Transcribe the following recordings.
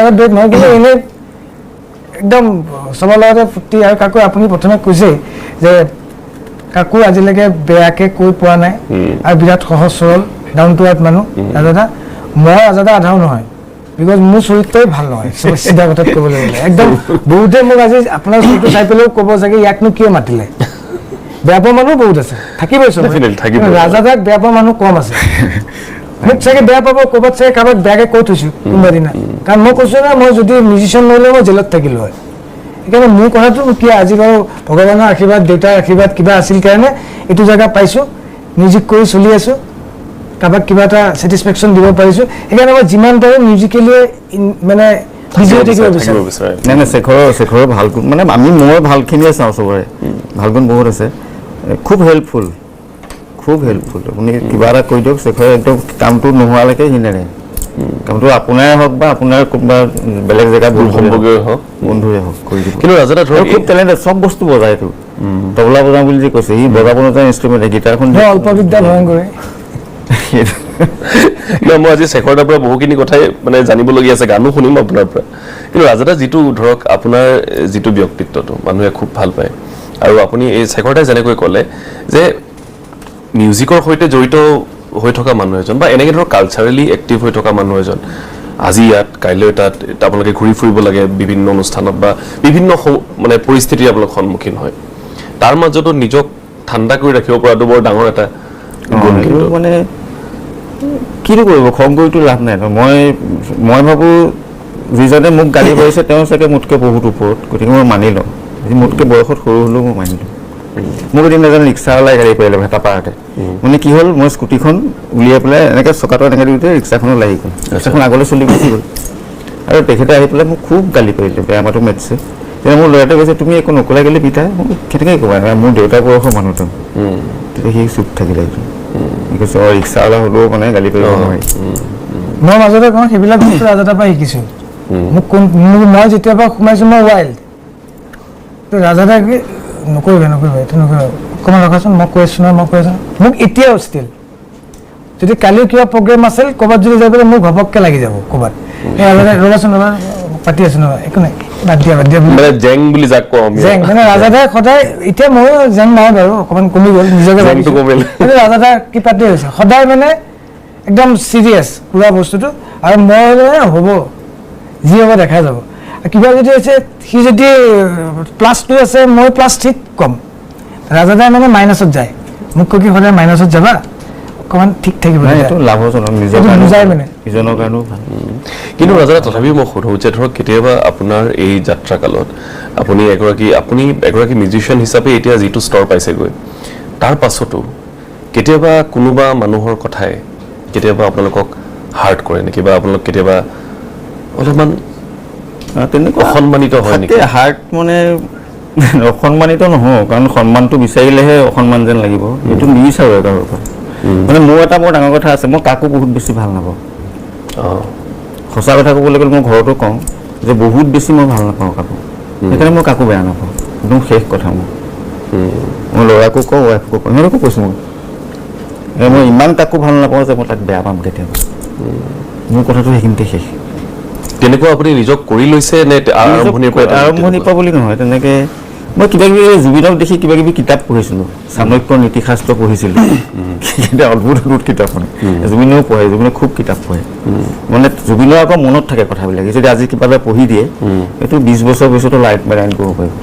আগত ব্ৰেক নহয় কিন্তু এনে একদম সবৰ লগতে ফুটি আৰু কাকু আপুনি প্ৰথমে কৈছে যে কাকু আজিলৈকে বেয়াকে কৈ পোৱা নাই আৰু বিৰাট সহজ সৰল ডাউন টু আৰ্থ মানুহ ৰাজাদা মই ৰাজাদা আধাও নহয় বিকজ মোৰ চৰিত্ৰই ভাল নহয় চিধা কথাত ক'বলৈ গ'লে একদম বহুতে মোক আজি আপোনাৰ চৰিত্ৰ চাই পেলাইও ক'ব চাগে ইয়াকনো কিয় মাতিলে বেয়া পোৱা মানুহ বহুত আছে থাকিবই চব ৰাজাদাক বেয়া পোৱা মানুহ কম আছে মোক চাগে বেয়া পাব ক'ৰবাত চাগে কাৰোবাক বেয়াকে কৈ থৈছোঁ কোনোবা দিনা কাৰণ মই কৈছোঁ না মই যদি মিউজিচিয়ান নহ'লে মই জেলত থাকিলোঁ হয় সেইকাৰণে মোৰ কথাটো কি আজি বাৰু ভগৱানৰ আশীৰ্বাদ দেউতাৰ আশীৰ্বাদ কিবা আছিল কাৰণে এইটো জেগা পাইছোঁ মিউজিক কৰি চলি আছোঁ কাৰোবাক কিবা এটা ছেটিছফেকশ্যন দিব পাৰিছোঁ সেইকাৰণে মই যিমান পাৰোঁ মিউজিকেলি মানে বিজি হৈ থাকিব বিচাৰোঁ নাই নাই শেখৰৰ ভাল গুণ মানে আমি মই ভালখিনিয়ে চাওঁ চবৰে ভাল গুণ বহুত আছে খুব হেল্পফুল আপুনি কিবা এটা কৈ দিয়ক শেখৰে একদম কামটো নোহোৱালৈকে সি নেৰে কামটো আপোনাৰে হওক বা আপোনাৰ কোনোবা বেলেগ জেগাত সম্পৰ্কীয় হওক বন্ধুৰে হওক কৰি দিব কিন্তু ৰাজাদা ধৰক খুব টেলেণ্টেড চব বস্তু বজায় এইটো তবলা বজাওঁ বুলি যে কৈছে সি বজাব নজনা ইনষ্ট্ৰুমেণ্ট গীটাৰখন অল্প বিদ্যা ভয়ং কৰে মই আজি শেখৰ দাৰ পৰা বহুখিনি কথাই মানে জানিবলগীয়া আছে গানো শুনিম আপোনাৰ পৰা কিন্তু ৰাজাদা যিটো ধৰক আপোনাৰ যিটো ব্যক্তিত্বটো মানুহে খুব ভাল পায় আৰু আপুনি এই শেখৰ দাই যেনেকৈ ক'লে যে মিউজিকৰ সৈতে জড়িত হৈ থকা মানুহ এজন বা এনেকৈ ধৰক কালচাৰেলি এক্টিভ হৈ থকা মানুহ এজন আজি ইয়াত কাইলৈ তাত আপোনালোকে ঘূৰি ফুৰিব লাগে বিভিন্ন অনুষ্ঠানত বা বিভিন্ন মানে পৰিস্থিতিৰ আপোনালোক সন্মুখীন হয় তাৰ মাজতো নিজক ঠাণ্ডা কৰি ৰাখিব পৰাটো বৰ ডাঙৰ এটা গুণ কিন্তু মানে কিনো কৰিব খং কৰিতো লাভ নাই মই ভাবোঁ যিজনে মোক গালি পাৰিছে তেওঁ চাগে মোতকৈ বহুত ওপৰত গতিকে মই মানি লওঁ মোতকৈ বয়সত সৰু হ'লেও মই মানি লওঁ মোক এদিন এজন ৰিক্সাৱালাই গাড়ী পাৰিলে ভেটাপাৰাতে মানে কি হ'ল মই স্কুটিখন উলিয়াই পেলাই এনেকৈ চকাটো এনেকৈ দিওঁতে ৰিক্সাখনো লাগি গ'ল ৰিক্সাখন আগলৈ চলি গুচি গ'ল আৰু তেখেতে আহি পেলাই মোক খুব গালি পাৰিলে বেয়া মাতো মাতিছে তেতিয়া মোৰ ল'ৰাটোৱে কৈছে তুমি একো নকলাই গ'লে পিতাই মোক কেনেকৈ ক'বা মোৰ দেউতাৰ বয়সৰ মানুহটো তেতিয়া সি চুপ থাকিলে সি কৈছে ৰিক্সাৱালা হ'লেও মানে গালি পাৰিব নোৱাৰি মই মাজতে কওঁ সেইবিলাক বস্তু ৰাজাদাৰ পৰা শিকিছোঁ মোক মই যেতিয়াৰ পৰা সোমাইছোঁ মই ৱাইল্ড ৰাজাদাকে নকৰিবা এইটো নকৰিবা অকণমান ৰখাচোন মই কৈ আছোঁ নহয় মোক এতিয়াও ষ্টিল যদি কালিও কিবা প্ৰগ্ৰেম আছিল ক'ৰবাত যদি যাই পেলাই মোৰ ঘপককৈ লাগি যাব ক'ৰবাত এই ৰাজাদাই ৰ'বাচোন ৰ'বা পাতি আছোঁ নহয় একো নাই বাদ দিয়া জেং বুলি যাক কওঁ জেং মানে ৰাজাদাই সদায় এতিয়া ময়ো জেং নাই বাৰু অকণমান কমি গ'ল নিজকে কিন্তু ৰাজাদা কি পাতি হৈছে সদায় মানে একদম চিৰিয়াছ পুৰা বস্তুটো আৰু মই হ'ব যি হ'ব দেখা যাব কিবা যদি হৈছে সি যদি +2 আছে মই +3 কম ৰাজাদাই মানে মাইনাছত যায় মোক কৈ কি সদায় মাইনাছত যাবা অকণমান ঠিক থাকিব এইটো লাভজনক বুজাই মানে ইজনৰ কাৰণেও ভাল কিন্তু ৰাজাদা তথাপিও মই সোধোঁ যে ধৰক কেতিয়াবা আপোনাৰ এই যাত্ৰা কালত আপুনি এগৰাকী মিউজিচিয়ান হিচাপে এতিয়া যিটো স্তৰ পাইছেগৈ তাৰ পাছতো কেতিয়াবা কোনোবা মানুহৰ কথাই কেতিয়াবা আপোনালোকক হাৰ্ট কৰে নেকি বা আপোনালোক কেতিয়াবা অলপমান তেনেকুৱা অসন্মানিত হয় নেকি হাৰ্ট মানে অসন্মানিত নহওঁ কাৰণ সন্মানটো বিচাৰিলেহে অসন্মান যেন লাগিব এইটো নিবিচাৰোঁ কাৰোবাৰ পৰা মানে মোৰ এটা বৰ ডাঙৰ কথা আছে মই কাকো বহুত বেছি ভাল নাপাওঁ সঁচা কথা ক'বলৈ গ'লে মই ঘৰতো কওঁ যে বহুত বেছি মই ভাল নাপাওঁ কাকো সেইকাৰণে মই কাকো বেয়া নাপাওঁ একদম শেষ কথা মই ল'ৰাকো কওঁ ৱাইফকো কওঁ সিহঁতকো কৈছোঁ মই ইমান কাকো ভাল নাপাওঁ যে মই তাক বেয়া পাম কেতিয়াবা মোৰ কথাটো সেইখিনিতে শেষ তেনেকুৱা আপুনি নিজক কৰি লৈছে নে আৰম্ভণিৰ পৰা বুলি নহয় তেনেকৈ মই কিবাকিবি জুবিনক দেখি কিবাকিবি কিতাপ পঢ়িছিলোঁ চাণক্যৰ নীতিশাস্ত্ৰ পঢ়িছিলোঁ অদ্ভুত কিতাপ মানে জুবিনেও পঢ়ে জুবিনে খুব কিতাপ পঢ়ে মানে জুবিনৰ আকৌ মনত থাকে কথাবিলাক যদি আজি কিবা এটা পঢ়ি দিয়ে এইটো 20 বছৰ পিছতো লাইট মেৰাইন কৰিব পাৰিব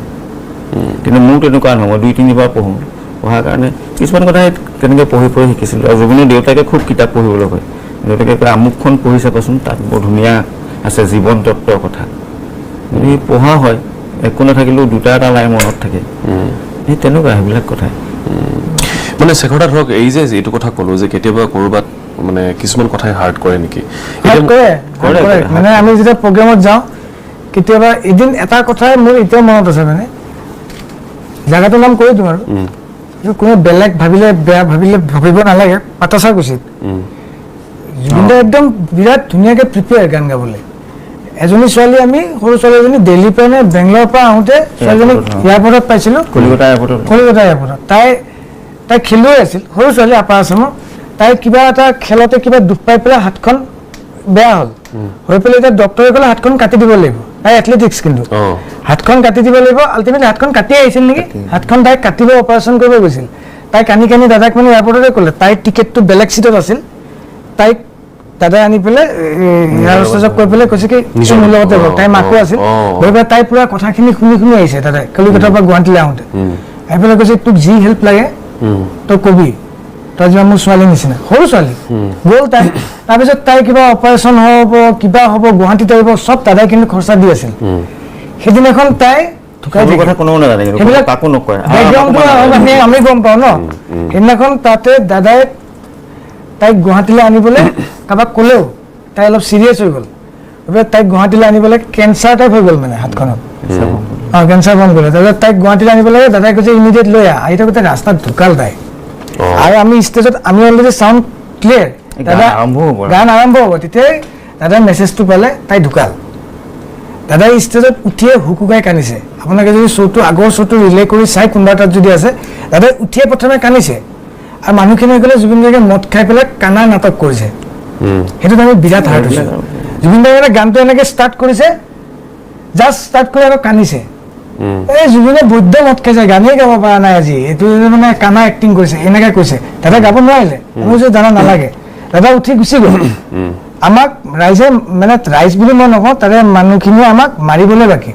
কিন্তু মোৰ তেনেকুৱা নহয় মই 2-3 বাৰ পঢ়োঁ পঢ়াৰ কাৰণে কিছুমান কথা তেনেকৈ পঢ়ি শিকিছিলোঁ আৰু জুবিনৰ দেউতাকে খুব কিতাপ পঢ়িবলৈ কয় দেউতাকে কয় আমুকখন পঢ়ি চাবাচোন তাত বৰ ধুনীয়া আছে জীৱন তত্ত্বৰ কথা যদি পঢ়া হয় একো নাথাকিলেও 2-এটা লাইন মনত থাকে সেই তেনেকুৱা সেইবিলাক কথাই মানে শেখৰদা ধৰক এই যে এইটো কথা ক'লো যে কেতিয়াবা ক'ৰবাত মানে কিছুমান কথাই হাৰ্ট কৰে নেকি মানে আমি যেতিয়া প্ৰগ্ৰেমত যাওঁ কেতিয়াবা এদিন এটা কথাই মোৰ এতিয়াও মনত আছে মানে জেগাটোৰ নাম কৈ দিওঁ আৰু কোনো বেলেগ ভাবিলে বেয়া ভাবিব নালাগে পাটাচাৰকুছিত জুবিনদাই একদম বিৰাট ধুনীয়াকৈ প্ৰিপেয়াৰ গান গাবলৈ এজনী ছোৱালী আমি সৰু ছোৱালী এজনী দিল্লীৰ পৰা নে বেংগলোৰৰ পৰা আহোঁতে ছোৱালীজনীক এয়াৰপৰ্টত পাইছিলোঁ কলিকতা এয়াৰপৰ্টত তাই খেলুৱৈ আছিল সৰু ছোৱালী আপাৰ আছামৰ তাই কিবা এটা খেলতে কিবা দুখ পাই পেলাই হাতখন বেয়া হ'ল হৈ পেলাই এতিয়া ডক্টৰে ক'লে হাতখন কাটি দিব লাগিব, তাই এথলেটিক্স কিন্তু হাতখন কাটি দিব লাগিব। আল্টিমেটলি হাতখন কাটি আহিছিল নেকি, হাতখন তাই কাটিব অপাৰেশ্যন কৰিব গৈছিল। তাই কানি কানি দাদাক মানে এয়াৰপৰ্টতে ক'লে, তাইৰ টিকেটটো বেলেগ চিটত আছিল, তাইক দাদাই আনি পেলাই এয়াৰ হোষ্টেজক কৈ পেলাই কৈছে কি মোৰ লগতে বহ, তাইৰ মাকো আছিল। গৈ পেলাই তাই পুৰা কথাখিনি শুনি শুনি আহিছে দাদাই কলিকতাৰ পৰা গুৱাহাটীলৈ আহোঁতে। আহি পেলাই কৈছে তোক যি হেল্প লাগে তই কবি, তই যিমান মোৰ ছোৱালীৰ নিচিনা, সৰু ছোৱালী। গ'ল তাই, তাৰপিছত তাই কিবা অপাৰেশ্যন হ'ব, কিবা হ'ব, গুৱাহাটীত আহিব, চব দাদাই কিন্তু খৰচা দি আছিল। সেইদিনাখন তাই ঢুকাই থাকিল। কথা কোনেও নাজানে, সেইবিলাক কাকো নকয়, বেকগ্ৰাউণ্ডটো আমি গম পাওঁ ন। সেইদিনাখন তাতে দাদাই তাইক গুৱাহাটীলৈ আনিবলৈ কাৰোবাক ক'লেও তাই অলপ চিৰিয়াছ হৈ গ'ল। তাইক গুৱাহাটীলৈ আনিবলৈ কেঞ্চাৰ টাইপ হৈ গ'ল মানে হাতখনত, কেঞ্চাৰ বন্ধ কৰিলে। তাৰপিছত তাইক গুৱাহাটীলৈ আনিব লাগে, দাদাই কৈছে ইমিডিয়েট লৈ আহি থাকোঁতে ৰাস্তাত ঢুকাল তাই। আৰু আমি ষ্টেজত আমি অলৰেডি চাউণ্ড ক্লিয়াৰ, দাদা গান আৰম্ভ হ'ব, তেতিয়াই দাদাই মেছেজটো পালে তাই ঢুকাল। দাদাই ষ্টেজত উঠিয়ে হুকুকাই কান্দিছে। আপোনালোকে যদি শ্ব'টো আগৰ শ্ব'টো ৰিলে কৰি চাই কোনোবা তাত যদি আছে, দাদাই উঠিয়ে প্ৰথমে কান্দিছে। আৰু মানুহখিনিয়ে ক'লে জুবিন গাৰ্গে মদ খাই পেলাই কানাৰ নাটক কৰিছে। সেইটোত আমি বিৰাট হাৰ্ট হৈছোঁ। জুবিন গাৰ্গে গানটো এনেকৈ ষ্টাৰ্ট কৰিছে, জাষ্ট ষ্টাৰ্ট কৰি আকৌ কান্দিছে। এই জুবিনে বৈদ্য মদ খাইছে, গানেই গাব পৰা নাই আজি, এইটো মানে কানা এক্টিং কৰিছে, এনেকৈ কৈছে। দাদা গাব নোৱাৰিলে, মোৰ যে জানা নালাগে, দাদা উঠি গুচি গ'ল। আমাক ৰাইজে মানে ৰাইজ বুলি মই নকওঁ, তাৰে মানুহখিনিয়ে আমাক মাৰিবলৈ বাকী।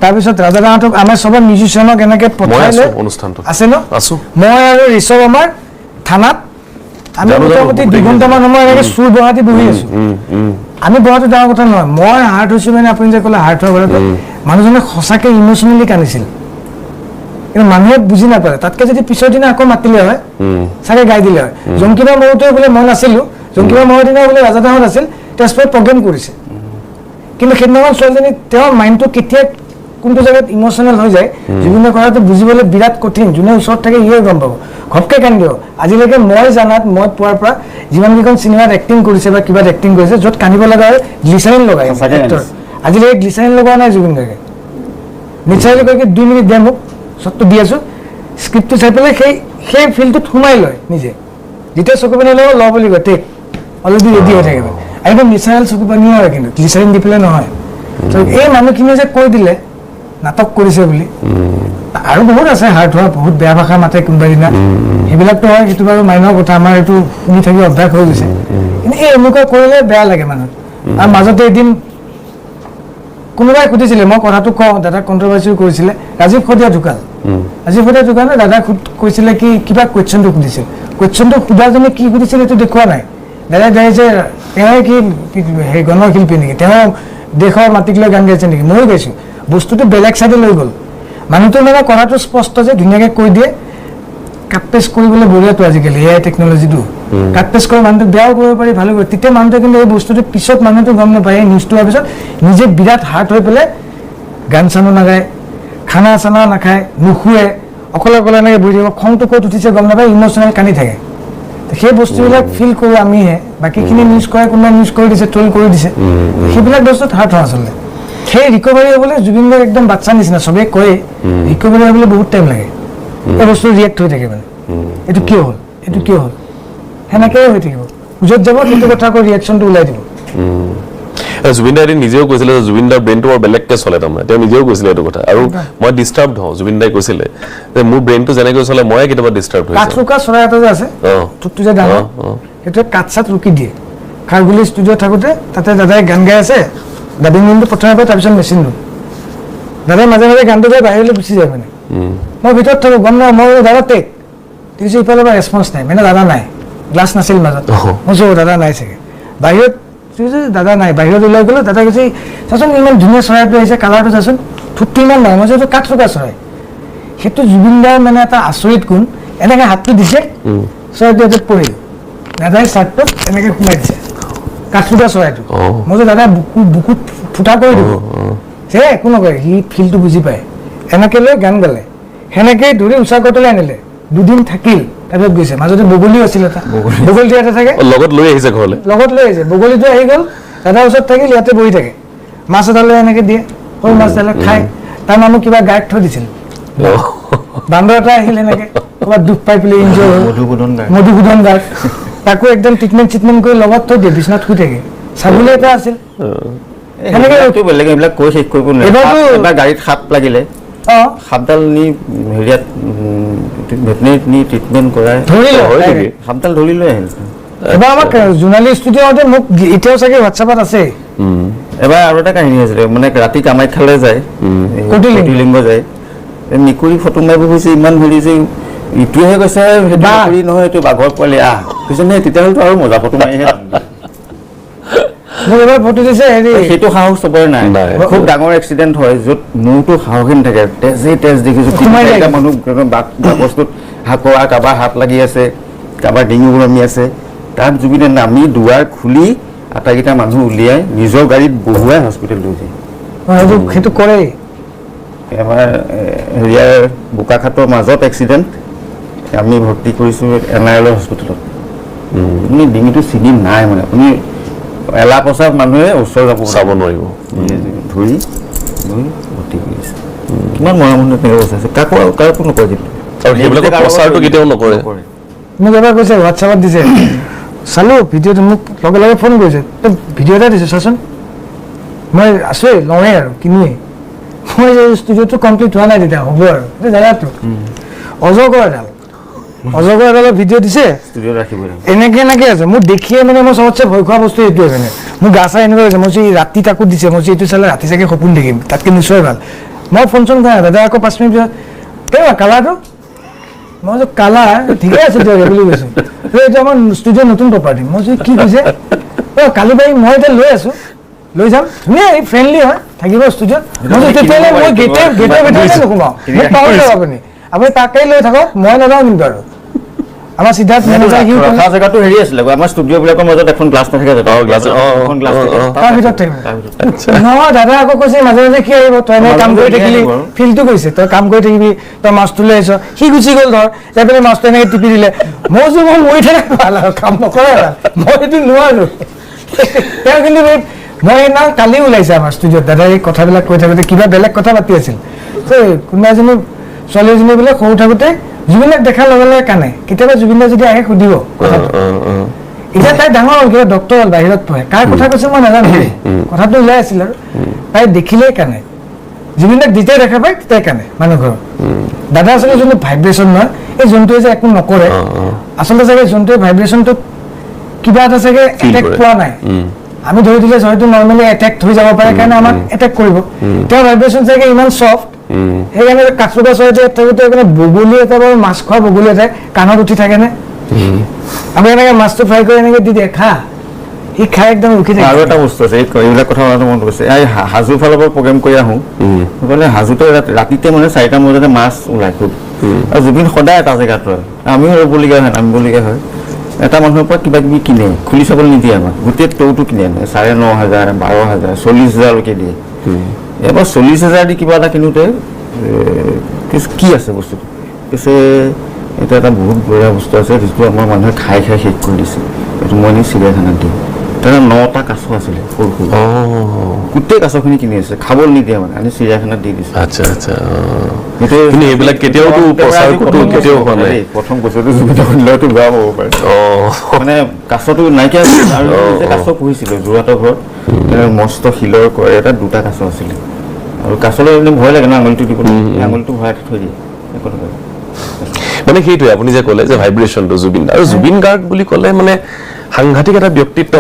তাৰপিছত ৰাজাদাহঁতক আমাৰ চবৰ মিউজিচিয়ানক এনেকৈ পঠাই লৈ আছে ন, মই আৰু ঋষভ আমাৰ থানাত আমি মোটামুটি 2 ঘণ্টামান সময় এনেকৈ চুৰ বহাতি বহি আছোঁ। আমি বহাটো ডাঙৰ কথা নহয়, মই হাৰ্ট হৈছোঁ মানে আপুনি যে ক'লে হাৰ্ট হোৱাৰ বাবে মানুহজনে সঁচাকৈ ইম'চনেলি কান্দিছিল, কিন্তু মানুহে বুজি নাপালে। তাতকৈ যদি পিছৰ দিনা আকৌ মাতিলে হয় চাগে গাই দিলে হয়। জংকিবা মৰোতে বোলে মই নাছিলোঁ, জংকিবা মৰোৰ দিনা বোলে ৰাজাদাহঁত আছিল, তেজপুৰত প্ৰগ্ৰেম কৰিছে। কিন্তু সেইদিনাখন ছোৱালীজনী তেওঁৰ মাইণ্ডটো কেতিয়া কোনটো জেগাত ইম'চনেল হৈ যায় জুবিনৰ কথাটো বুজিবলৈ বিৰাট কঠিন। যোনে ওচৰত থাকে ইয়ে গম পাব, ঘপকৈ কান্দিব। আজিলৈকে মই জানাত, মই পোৱাৰ পৰা যিমানকেইখন চিনেমাত এক্টিং কৰিছে বা কিবাত এক্টিং কৰিছে, য'ত কান্দিব লগা হয় গ্লিচাৰিন লগাই এক্টৰ, আজিলৈকে গ্লিচাৰিন লগোৱা নাই জুবিন গাৰ্গে। নেচাৰেলি কৈ কি 2 মিনিট দে মোক, চবটো দি আছোঁ, স্ক্ৰিপ্টটো চাই পেলাই সেই ফিল্ডটোত সোমাই লয় নিজে। যেতিয়া চকু পানী ল'ব ল বুলি কয়, টেক অলৰেডি ৰেডি হৈ থাকিব। একদম নেচাৰেল চকু পানী হয়, কিন্তু গ্লিচাৰিন দি পেলাই নহয়। তো এই মানুহখিনিয়ে যে কৈ দিলে নাটক কৰিছে বুলি, আৰু বহুত আছে হাৰ্ট হোৱা, বহুত বেয়া ভাষা মাতে কোনোবা দিনা, সেইবিলাকতো হয়, সেইটো বাৰু মাইনৰ কথা, আমাৰ এইটো শুনি থাকি অভ্যাস হৈ গৈছে। কিন্তু এই এনেকুৱা কৰিলে বেয়া লাগে মানুহ। আৰু মাজতে এদিন কোনোবাই সুধিছিলে, মই কথাটো কওঁ, দাদাক কণ্ট্ৰভাৰ্চিও কৰিছিলে, ৰাজীৱ শদিয়া ঢুকাল। ৰাজীৱ শদিয়া ঢুকাল, দাদাক কৈছিলে কি কিবা কুৱেশ্যনটো সুধিছিল, কুৱেশ্যনটো সোধাজনে কি সুধিছিল এইটো দেখুওৱা নাই। দাদাই দাই যে তেওঁৱে কি সেই গণশিল্পী নেকি, তেওঁ দেশৰ মাটিক লৈ গান গাইছে নেকি, ময়ো গাইছোঁ, বস্তুটো বেলেগ চাইডে লৈ গ'ল। মানুহটো মানে কথাটো স্পষ্ট যে ধুনীয়াকৈ কৈ দিয়ে। কাট পেষ্ট কৰিবলৈ বঢ়িয়াটো আজিকালি এআই টেকন'লজিটো, কাট পেষ্ট কৰি মানুহটোক বেয়াও কৰিব পাৰি, ভালো কৰিব। তেতিয়া মানুহটোৱে কিন্তু এই বস্তুটো পিছত মানুহটো গম নাপায়, এই নিউজটো হোৱাৰ পিছত নিজে বিৰাট হাৰ্ট হৈ পেলাই গান চানো নাগায়, খানা চানা নাখায়, নুশুৱে, অকলে অকলে এনেকৈ বহি থাকিব, খংটো ক'ত উঠিছে গম নাপায়, ইম'চনেল কান্দি থাকে। সেই বস্তুবিলাক ফিল কৰোঁ আমিহে, বাকীখিনি নিউজ কৰে, কোনোবাই নিউজ কৰি দিছে, ট্ৰল কৰি দিছে, সেইবিলাক বস্তুত হাৰ্ট হোৱা আচলতে। সেই ৰিকভাৰী হ'বলৈ জুবিন গাৰ্গ একদম বাচ্চা নিচিনা, চবেই কয় ৰিকভাৰী হ'বলৈ বহুত টাইম লাগে। এই বস্তু ৰিয়েক্ট হৈ থাকে মানে, এইটো কিয় হ'ল, এইটো কিয় হ'ল, সেনেকৈয়ে হৈ থাকিব। য'ত যাব সেইটো কথা আকৌ ৰিয়েকশ্যনটো ওলাই দিব। জুবিন দাই এদিন নিজেও কৈছিলে যে জুবিন দাৰ ব্ৰেইনটো বৰ বেলেগকৈ চলে, তাৰমানে তেওঁ নিজেও কৈছিলে এইটো কথা। আৰু মই ডিষ্টাৰ্বড হওঁ, জুবিন দাই কৈছিলে যে মোৰ ব্ৰেইনটো যেনেকৈ চলে ময়ে কেতিয়াবা ডিষ্টাৰ্ব হৈ কাঠ ৰুকা চৰাই এটা যে আছে, ঠোঁটটো যে ডাঙৰ, সেইটোৱে কাঠ চাট ৰুকি দিয়ে। খাৰগুলি ষ্টুডিঅ'ত থাকোঁতে তাতে দাদাই গান গাই আছে, ডাবিং ৰুমটো প্ৰথমে পায়, তাৰপিছত মেচিন ৰুম। দাদাই মাজে মাজে গানটো গাই বাহিৰলৈ গুচি যায় মানে, মই ভিতৰত থাকোঁ, গম নাপাওঁ, মই দাদা টেক দেখিছোঁ, ইফালৰ পৰা ৰেচপন্স নাই, মানে দাদা নাই, গ্লাছ নাছিল মাজত, মই চোঁ দাদা নাই চাগে। বাহিৰত দাদা নাই, বাহিৰত ওলাই গ'লোঁ, দাদা কৈছে চাচোন ইমান ধুনীয়া চৰাইটো আহিছে, কালাৰটো চাচোন, ঠোঁটটো ইমান নাই, মই এইটো কাঠ ৰুকা চৰাই। সেইটো জুবিন দাৰ মানে এটা আচৰিত গুণ, এনেকৈ হাতটো দিছে, চৰাইটো ইয়াতে পৰিল, দাদাই চাৰ্টটোত এনেকৈ সোমাই দিছে কাঠ ৰুকা চৰাইটো। মই যে দাদাই বুকুত ফুটা কৰি দিব, সে একো নকৰে, সি ফিলটো বুজি পায়। এনেকৈ লৈ গান গালে, সেনেকৈয়ে ধৰি উষা কটলৈ আনিলে, 2 দিন থাকিল, তাৰপিছত গৈছে। মাজতে বগলীও আছিল এটা, বগলী ইয়াতে থাকে, লগত লৈ আহিছে ঘৰলৈ, লগত লৈ আহিছে, বগলীটো আহি গ'ল, দাদাৰ ওচৰত থাকিল, ইয়াতে বহি থাকে, মাছ এটা লৈ এনেকৈ দিয়ে, সৰু মাছ এটা খায়। তাৰ মানুহ কিবা গায়ক থৈ দিছিল, বান্দৰ এটা আহিল, এনেকৈ ক'ৰবাত দুখ পাই পেলাই ইনজয় হ'ল, মধুসূদন গাৰ্গ, তাকো একদম ট্ৰিটমেণ্ট কৰি লগত থৈ দিয়ে, বিচনাত শুই থাকে, ছাগলী এটা আছিল সেনেকে বেলেগ এইবিলাক কৈ শেষ কৰিব নোৱাৰে এবাৰ গাড়ীত সাপ লাগিলে সাপডাল নি হেৰিয়াত ভেটেনেৰীত নি ট্ৰিটমেণ্ট কৰাই সাপডাল ধৰি লৈ আহিল এবাৰ আমাক জোনালী ষ্টুডিঅ'তে মোক এতিয়াও চাগে হোৱাটছএপত আছে এবাৰ আৰু এটা কাহিনী আছিলে মানে ৰাতি কামাখ্যালৈ যায় কটিলিংগ যায় মেকুৰী ফটো মাৰিব গৈছে ইমান হেৰি যে ইটোহে কৈছে সেইটো মেকুৰী নহয় এইটো বাঘৰ পোৱালি কৈছে নহয় তেতিয়াহ'লেতো আৰু মজা ফটো মাৰিহে মোক এবাৰ ফটো দিছে হেৰি সেইটো সাহস চবৰে নাই খুব ডাঙৰ এক্সিডেণ্ট হয় য'ত মূৰটো সাহসী নাথাকে তেজ দেখিছোঁ মানুহ বস্তুত হাকোৱা কাৰোবাৰ হাত লাগি আছে কাৰোবাৰ ডিঙি উৰমি আছে তাত জুবিনে নামি দুৱাৰ খুলি আটাইকেইটা মানুহ উলিয়াই নিজৰ গাড়ীত বহুৱাই হস্পিটেল লৈ যায় সেইটো কৰেই এবাৰ হেৰিয়াৰ বোকাখাটৰ মাজত এক্সিডেণ্ট আমি ভৰ্তি কৰিছোঁ NIL হস্পিটেলত আপুনি ডিঙিটো চিনি নাই মানে আপুনি এলা পচাৰ মানুহে ওচৰ চাব নোৱাৰিব ধৰি ভৰ্তি কৰিছে কিমান মৰা মানুহে তেনেকৈ বচাইছে কাকো নকয় কিন্তু আৰু সেইবিলাকৰ প্ৰচাৰটো কেতিয়াও নকৰে মোক এবাৰ কৈছে হোৱাটছএপত দিছে চালোঁ ভিডিঅ'টো মোক লগে লগে ফোন কৰিছে তই ভিডিঅ' এটা দিছোঁ চাচোন মই আছোৱেই লওঁৱেই আৰু কিনোৱেই মই ষ্টুডিঅ'টো কমপ্লিট হোৱা নাই তেতিয়া হ'ব আৰু এইটো জেগাটো অজগৰ এডালৰ ভিডিঅ' দিছে এনেকে আছে মোৰ দেখিয়ে মানে মই চবতছে ভয় খোৱা বস্তু এইটোৱে মানে মোৰ গা চা এনেকুৱা হৈছে মই ৰাতি তাকো দিছে মই এইটো চালে ৰাতি চাগে সপোন দেখিম তাতকৈ নিশ্চয় ভাল মই ফোন চোন কৰা দাদা আকৌ 5 মিনিট পিছত কেনেকুৱা কালাৰটো মই কালাৰ ঠিকে আছে দিয়ক বুলি কৈছোঁ এইটো আমাৰ ষ্টুডিঅ'ৰ নতুন প্ৰপাৰ্টি মই কি কৈছে কালি বাৰী মই এতিয়া লৈ আছোঁ লৈ যাম ধুনীয়া এই ফ্ৰেণ্ডলি হয় থাকিব ষ্টুডিঅ'ত মই তেতিয়াহ'লে মই গেটৰ ভিতৰতে নোসোমাওঁ মোক পাহৰি যাব আপুনি তাকেই লৈ থাকক মই নাযাওঁ কিন্তু আৰু আমাৰ সিদ্ধাৰ্থ ৰখা জেগাটো হেৰি আছিলে আমাৰ ষ্টুডিঅ'বিলাকৰ মাজত এখন গ্লাছ নাথাকে নহয় দাদা আকৌ কৈছে মাজে মাজে কি আহিব তই মই কাম কৰি থাকিলি ফিল্ডটো কৈছে তই কাম কৰি থাকিবি তই মাছটো লৈ আহিছ সি গুচি গ'ল ধৰ যাই পেলাই মাছটো এনেকৈ টিপি দিলে মই মৰি থাকে ভাল আৰু কাম নকৰে ভাল মই এইটো নোৱাৰো তেওঁ কিন্তু মই সেইদিনা কালি ওলাইছে আমাৰ ষ্টুডিঅ'ত দাদা এই কথাবিলাক কৈ থাকোঁতে কিবা বেলেগ কথা পাতি আছিল কোনোবা এজনী ছোৱালী এজনী বোলে সৰু থাকোঁতে জুবিনক দেখাৰ লগে লগে কানে কেতিয়াবা জুবিনদাই যদি আহে সুধিব এতিয়া তাই ডাঙৰ হ'ল কিবা ডক্টৰ হ'ল বাহিৰত পঢ়ে কাৰ কথা কৈছে মই নাজানো কথাটো ওলাই আছিল আৰু তাই দেখিলেই কানে জুবিনদাক যেতিয়াই দেখা পায় তেতিয়াই কানে মানুহ ঘৰৰ দাদা আচলতে যোনটো ভাইব্ৰেশ্যন নহয় এই জন্তুৱে যে একো নকৰে আচলতে চাগে জন্তুৱে ভাইব্ৰেশ্যনটোত কিবা এটা চাগে এটেক পোৱা নাই আমি ধৰি দিলে হয়তো নৰ্মেলি এটেক হৈ যাব পাৰে কাৰণে আমাক এটেক কৰিব তেওঁৰ ভাইব্ৰেশ্যন চাগে ইমান চফ্ট সেইকাৰণে কাঠুকা চৰাইতে থাকোঁতে বগলী এটা বাৰু মাছ খোৱা বগলী এটাই কাণত উঠি থাকেনে আমি এনেকে মাছটো ফ্ৰাই কৰি এনেকে দি দিয়ে খা সি খাই একদম উঠি থাকে আৰু এটা বস্তু আছে এইবিলাক কথা মনত পৰিছে এই হাজোৰ ফালৰ পৰা প্ৰগ্ৰেম কৰি আহোঁ গ'লে হাজোতে ৰাতিতে মানে 4টা বজাতে মাছ ওলাই খুব আৰু জুবিন সদায় এটা জেগাত ৰয় আমিও ৰ'বলগীয়া হয় নামিবলগীয়া হয় এটা মানুহৰ পৰা কিবা কিবি কিনে খুলি চাবলৈ নিদিয়ে আমাক গোটেই টৌটো কিনে আনে 9,500 12,000 40,000লৈকে দিয়ে এবাৰ 40,000 দি কিবা এটা কিনোতে কি আছে বস্তুটো পিছে এইটো এটা বহুত বঢ়িয়া বস্তু আছে যিটো আমাৰ মানুহে খাই শেষ কৰি দিছে এইটো মই এনেই চিৰিয়াখানাত দিওঁ তাতে 9টা কাছ আছিলে সৰু সৰু গোটেই কাছখিনি কিনি আছে খাবলৈ নিদিয়ে মানে আমি চিৰিয়াখানাত দি দিছোঁ এইবিলাক কেতিয়াওতো কেতিয়াও হোৱা নাই প্ৰথম বছৰটো জুবিন খুলিলেতো বেয়া হ'ব পাৰে মানে কাছটো নাইকিয়া আৰু কাছ পুহিছিলোঁ যোৰহাটৰ ঘৰত মস্ত শিলৰ কৰে এটা 2টা কাছ আছিলে আৰু কাছলৈ ভয় লাগে ন আঙুলিটো দিব আঙুলিটো ভৰাই থৈ দিয়ে মানে সেইটোৱে আপুনি যে ক'লে যে ভাইব্ৰেশ্যনটো জুবিন আৰু জুবিন গাৰ্গ বুলি ক'লে মানে সাংঘাতিক এটা ব্যক্তিত্ব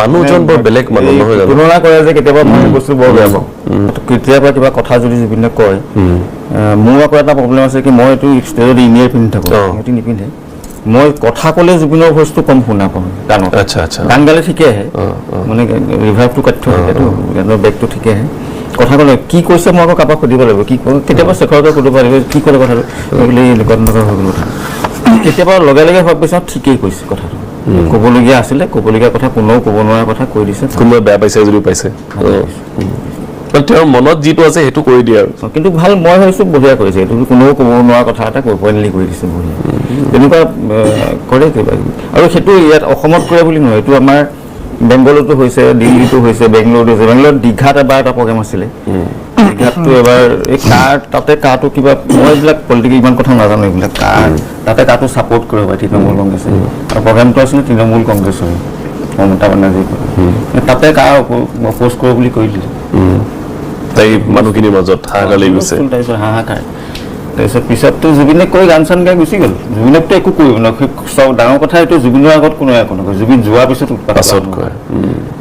মানুহজন বৰ বেলেগ মানুহ নহয় জানো তুলনা কৰে যে কেতিয়াবা মই বস্তু বৰ বেয়া পাওঁ কেতিয়াবা কিবা কথা যদি জুবিনে কয় মোৰ আকৌ এটা প্ৰব্লেম আছে কি মই এইটো ষ্টেজত ইনিয়াৰ পিন্ধি থাকোঁ সিহঁতি নিপিন্ধে মই কথা ক'লে জুবিনৰ ভইচটো কম শুনা পাওঁ গানত গান গালে ঠিকে আহে মানে ৰিভাৰ্ভটো কাটি থৈ থাকেতো গানৰ বেগটো ঠিকে আহে কথা ক'লে কি কৈছে মই আকৌ কাৰোবাক সুধিব লাগিব কি কওঁ কেতিয়াবা শেখৰকে সুধিব লাগিব কি ক'লে কথাটো বোলে এনেকুৱা তেনেকুৱা হৈ গ'ল কথা কেতিয়াবা লগে লগে হোৱাৰ পিছত ঠিকেই কৈছে কথাটো ক'বলগীয়া আছিলে ক'বলগীয়া কথা কোনেও ক'ব নোৱাৰা কথা কৈ দিছে কোনোবাই বেয়া পাইছে যদিও পাইছে তেওঁৰ মনত যিটো আছে সেইটো কৰি দিয়ে আৰু কিন্তু ভাল মই ভাবিছোঁ বঢ়িয়া কৰিছে এইটো কোনেও ক'ব নোৱাৰা কথা এটা ফাইনেলি কৰি দিছে বঢ়িয়া তেনেকুৱা কৰে কিবা আৰু সেইটো ইয়াত অসমত কৰে বুলি নহয় এইটো আমাৰ বেংগলতো হৈছে দিল্লীতো হৈছে বেংগলোৰত হৈছে বেংগলোৰত দীঘাত এবাৰ এটা প্ৰগ্ৰেম আছিলে দীঘাতটো এবাৰ এই তাতে কাটো কিবা মই এইবিলাক পলিটিকেল ইমান কথা নাজানো এইবিলাক তাতে কাটো ছাপৰ্ট কৰে তৃণমূল কংগ্ৰেছে আৰু প্ৰগ্ৰেমটো আছিলে তৃণমূল কংগ্ৰেছৰ মমতা বেনাৰ্জী তাতে কাৰ অপ'জ কৰোঁ বুলি কৈ দিলে তাই মানুহখিনিৰ মাজত হাহাকাৰ লাগি গৈছে তাৰপিছত হাহাকাৰ তাৰপিছত পিছততো জুবিনে কৈ গান চান গাই গুচি গ'ল জুবিনকতো একো কৰিব নকয় চব ডাঙৰ কথা এইটো জুবিনৰ আগত কোনো একো নকয় জুবিন যোৱাৰ পিছত উৎপাত কয়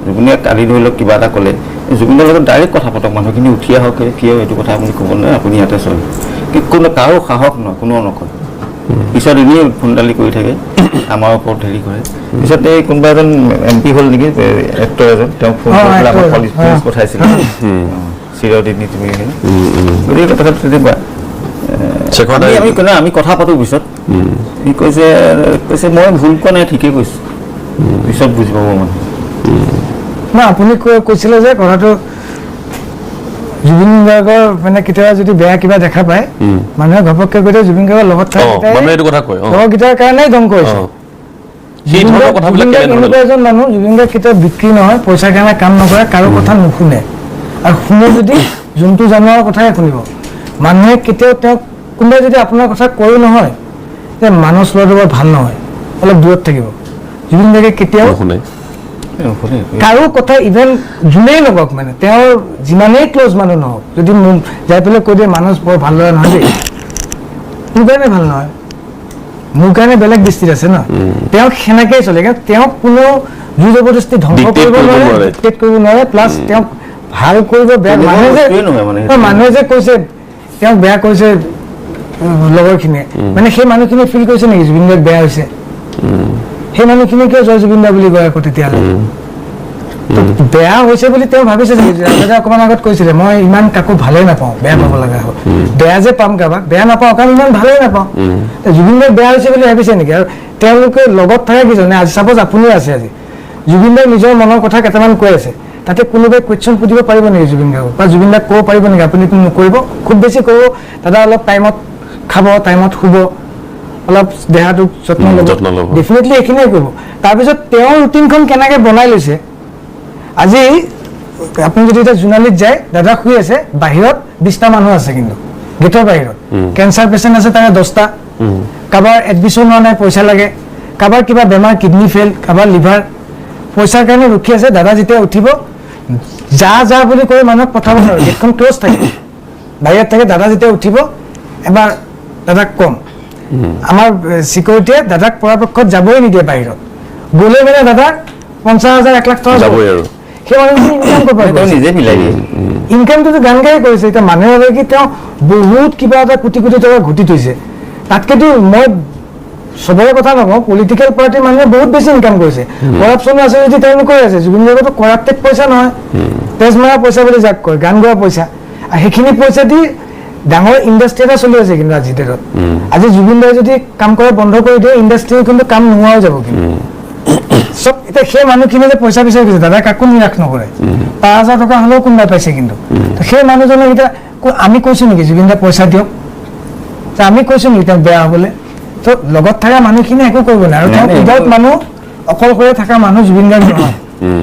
জুবিনে কালি ধৰি লওক কিবা এটা ক'লে জুবিনৰ লগত ডাইৰেক্ট কথা পাতক মানুহখিনি উঠি আহক কিয় এইটো কথা আপুনি ক'ব নোৱাৰে আপুনি ইয়াতে চলে কোনো কাৰো সাহস নহয় কোনেও নকয় পিছত এনেই ফোনডালি কৰি থাকে আমাৰ ওপৰত হেৰি কৰে পিছত এই কোনোবা এজন MP হ'ল নেকি এক্টৰ এজন তেওঁ ফোন কৰি পেলাই আমাক পুলিচ পঠাইছিল চিৰদিনী তুমি গতিকে কথা তেনেকুৱা আমি কথা পাতো পিছত সি কৈছে মই ভুল কোৱা নাই ঠিকেই কৈছোঁ পিছত বুজি পাব মানে না আপুনি কৈছিলে যে কথাটো জুবিন গাৰ্গৰ মানে কেতিয়াবা যদি বেয়া কিবা দেখা পায় মানুহে ঘপককে কৈ জুবিন গাৰ্গৰ লগত লগৰকেইটাৰ কাৰণেই ধ্বংস হৈছে এনেকুৱা এজন মানুহ জুবিন গাৰ্গ কেতিয়াও বিক্ৰী নহয় পইচাৰ কাৰণে কাম নকৰে কাৰো কথা নুশুনে আৰু শুনে যদি যোনটো জানোৱাৰ কথাই শুনিব মানুহে কেতিয়াও তেওঁক কোনোবাই যদি আপোনাৰ কথা কয়ো নহয় যে মানস ল'ৰাটো বৰ ভাল নহয় অলপ দূৰত থাকিব জুবিন গাৰ্গে কেতিয়াও কাৰো কথা ইভেন যোনেই নকওক মানে তেওঁৰ যিমানেই ক্ল'জ মানুহ নহওক যদি যাই পেলাই কৈ দিয়ে মানস বৰ ভাল ল'ৰা নহয় দেই মোৰ কাৰণে ভাল নহয় মোৰ কাৰণে বেলেগ দৃষ্টিত আছে ন তেওঁক সেনেকেই চলে কিন্তু তেওঁক কোনো জোৰ জবৰদস্তি ধ্বংস কৰিব নোৱাৰে ডিক্টেট কৰিব নোৱাৰে প্লাছ তেওঁক ভাল কৰিব বেয়া মানুহে যে কৈছে তেওঁক বেয়া কৈছে লগৰখিনিয়ে মানে সেই মানুহখিনি ফিল কৰিছে নেকি জুবিন গাৰ্গ বেয়া হৈছে সেই মানুহখিনি কিয় জয় জুবিন দা বুলি কয় আকৌ তেতিয়াহ'লে বেয়া হৈছে বুলি তেওঁ ভাবিছে যে অকণমান আগত কৈছিলে মই ইমান কাকো ভালেই নাপাওঁ বেয়া পাব লগা হ'ল বেয়া যে পাম কাৰোবাক বেয়া নাপাওঁ কাৰণ ইমান ভালেই নাপাওঁ জুবিন গাৰ্গ বেয়া হৈছে বুলি ভাবিছে নেকি আৰু তেওঁলোকে লগত থাকে কি জানে আজি চাপ'জ আপুনিও আছে আজি জুবিন দাই নিজৰ মনৰ কথা কেইটামান কৈ আছে তাতে কোনোবাই কুৱেশ্যন সুধিব পাৰিব নেকি জুবিন গাৰ্গক বা জুবিন দাক ক'ব পাৰিব নেকি আপুনি নকৰিব খুব বেছি ক'ব দাদা অলপ টাইমত খাব টাইমত শুব অলপ দেহাটোক যত্ন ল'ব ডেফিনেটলি এইখিনিয়ে কৰিব তাৰপিছত তেওঁৰ ৰুটিনখন কেনেকৈ বনাই লৈছে আজি আপুনি যদি এতিয়া জোনালীত যায় দাদা শুই আছে বাহিৰত 20টা মানুহ আছে কিন্তু গেটৰ বাহিৰত কেঞ্চাৰ পেচেণ্ট আছে তাৰে 10টা কাৰোবাৰ এডমিশ্যন হোৱা নাই পইচা লাগে কাৰোবাৰ কিবা বেমাৰ কিডনী ফেইল কাৰোবাৰ লিভাৰ পইচাৰ কাৰণে ৰখি আছে দাদা যেতিয়া উঠিব যা বুলি কৈ মানুহক পঠাব নোৱাৰে গেটখন ক্ল'জ থাকে বাহিৰত থাকে দাদা যেতিয়া উঠিব এবাৰ দাদাক কম আমাৰ চিকিউৰিটিয়ে দাদাক পৰাপক্ষত যাবই নিদিয়ে বাহিৰত গ'লে মানে দাদাক 50,000 1 লাখ টকা যাবই আৰু সেই মানুহখিনি ইনকাম কৰিব নিজে মিলাই দিয়ে ইনকামটোতো গান গাই কৰিছে এতিয়া মানুহে ভাবে কি তেওঁ বহুত কিবা এটা কোটি কোটি টকা ঘটি থৈছে তাতকেতো মই সবৰে কথা নকওঁ পলিটিকেল পাৰ্টিৰ মানুহে বহুত বেছি ইনকাম কৰিছে কৰাপশ্যন আছে যদি তেওঁলোকৰ আছে জুবিন গাৰ্গতো কৰাপ্টেড পইচা নহয় তেজ মৰা পইচা বুলি যাক কয় গান গোৱা পইচা আৰু সেইখিনি পইচা দি ডাঙৰ ইণ্ডাষ্ট্ৰি এটা চলি আছে কিন্তু আজিৰ ডেটত আজি জুবিন দাই যদি কাম কৰা বন্ধ কৰি দিয়ে ইণ্ডাষ্ট্ৰি কিন্তু কাম নোহোৱাও যাব কিন্তু চব এতিয়া সেই মানুহখিনিয়ে যে পইচা বিচাৰি গৈছে দাদা কাকো নিৰাশ নকৰে 5,000 টকা হ'লেও কোনোবাই পাইছে কিন্তু সেই মানুহজনক এতিয়া আমি কৈছোঁ নেকি জুবিন দাই পইচা দিয়ক আমি কৈছোঁ নেকি তেওঁ বেয়া হ'বলৈ তো লগত থকা মানুহখিনি একো কৰিব নাই আৰু তেওঁ উইদাউট মানুহ অকলশৰে থকা মানুহ জুবিন গাৰ্গ নহয়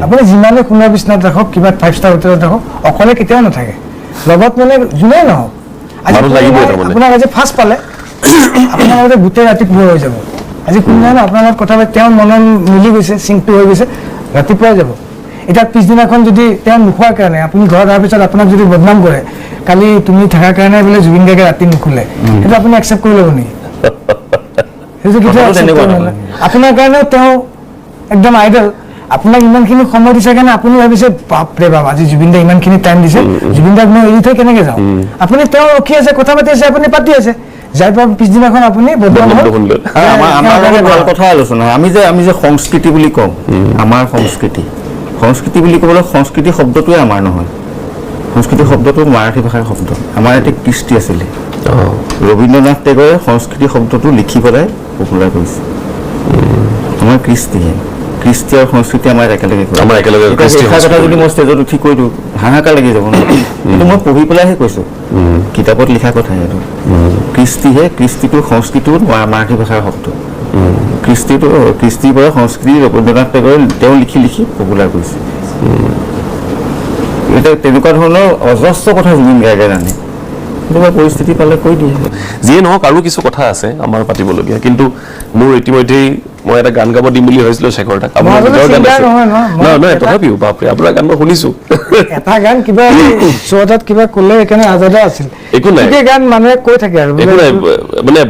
আপুনি যিমানে সোণৰ বিচনাত ৰাখক কিবা 5 ষ্টাৰ হোটেলত ৰাখক অকলে কেতিয়াও নাথাকে লগত মানে যোনেই নহওক আপোনাক আজি ফাৰ্ষ্ট পালে আপোনাৰ লগতে গোটেই ৰাতি পোহৰ হৈ যাব আজি কোনোবাই আপোনাৰ লগত কথা পাতি তেওঁৰ মনত মিলি গৈছে চিংকটো হৈ গৈছে ৰাতিপুৱাই যাব এতিয়া পিছদিনাখন যদি তেওঁ নোখোৱাৰ কাৰণে আপুনি ঘৰত অহাৰ পিছত আপোনাক যদি বদনাম কৰে কালি তুমি থকাৰ কাৰণে বোলে জুবিন গাৰ্গে ৰাতি নুখুলে সেইটো আপুনি একচেপ্ট কৰি ল'ব নেকি সেইটো কেতিয়াও আপোনাৰ কাৰণেও তেওঁ একদম আইডল আপোনাক ইমানখিনি সময় দিছে কাৰণে আপুনি ভাবিছে বাপৰে বাপ আজি জুবিন দাই ইমানখিনি টাইম দিছে জুবিন দাক মই এৰি থৈ কেনেকৈ যাওঁ আপুনি তেওঁ ৰখি আছে কথা পাতি আছে আপুনি পাতি আছে যাই পাব পিছদিনাখন আপুনি বদনাম ভাল কথা আলোচনা আমি যে সংস্কৃতি বুলি কওঁ আমাৰ সংস্কৃতি বুলি ক'বলৈ সংস্কৃতি শব্দটোৱে আমাৰ নহয় সংস্কৃতি শব্দটো মাৰাঠী ভাষাৰ শব্দ আমাৰ ইয়াতে কৃষ্টি আছিলে ৰবীন্দ্ৰনাথ টেগৰে সংস্কৃতি শব্দটো লিখি পেলাই পপুলাৰ কৰিছে আমাৰ কৃষ্টি আৰু সংস্কৃতি আমাৰ একেলগে কথা যদি মই ষ্টেজত উঠি কৈ দিওঁ হাহাকাৰ লাগি যাব কিন্তু মই পঢ়ি পেলাইহে কৈছোঁ কিতাপত লিখা কথা সেইটো কৃষ্টিটো সংস্কৃতিটো মাৰাঠী ভাষাৰ শব্দ কৃষ্টিৰ পৰা সংস্কৃতি ৰবীন্দ্ৰনাথ টেগৰে তেওঁ লিখি পপুলাৰ কৰিছে এতিয়া তেনেকুৱা ধৰণৰ অজস্ৰ কথা জুবিন গাৰ্গে জানে তেনেকুৱা পৰিস্থিতি পালে কৈ দিয়ে যিয়ে নহওক আৰু কিছু কথা আছে আমাৰ পাতিবলগীয়া কিন্তু মোৰ ইতিমধ্যেই মই এটা গান গাব দিম বুলি ভাবিছিলো শেখৰ দাক মই আপোনাৰ বোলো নিজৰ গান singer আছে নহয়, নহয়। মই নহয় এটা- তথাপিও বাপৰে আপোনাৰ গান মই শুনিছো এটা গান কিবা শ্ব' এটাত কিবা ক'লে সেইকাৰণে আজাদা আছিল একো নাই। ঠিকে গান মানুহে কৈ থাকে আৰু একো নাই মানে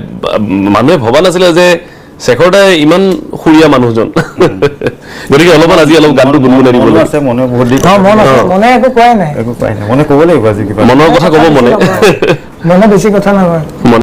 মানুহে ভবা নাছিলে যে শেখৰ দাই ইমান সুৰীয়া মানুহজন গতিকে অলপমান আজি অলপ গানটো গুণগুণাই দিব মনো লাগে আছে মনে বহুত দি মন আছে মনে একো কোৱাই নাই একো কোৱাই নাই মনে ক'ব লাগিব আজি কিবা মনৰ কথা ক'ব মনে মনে বেছি কথা নহয় মনে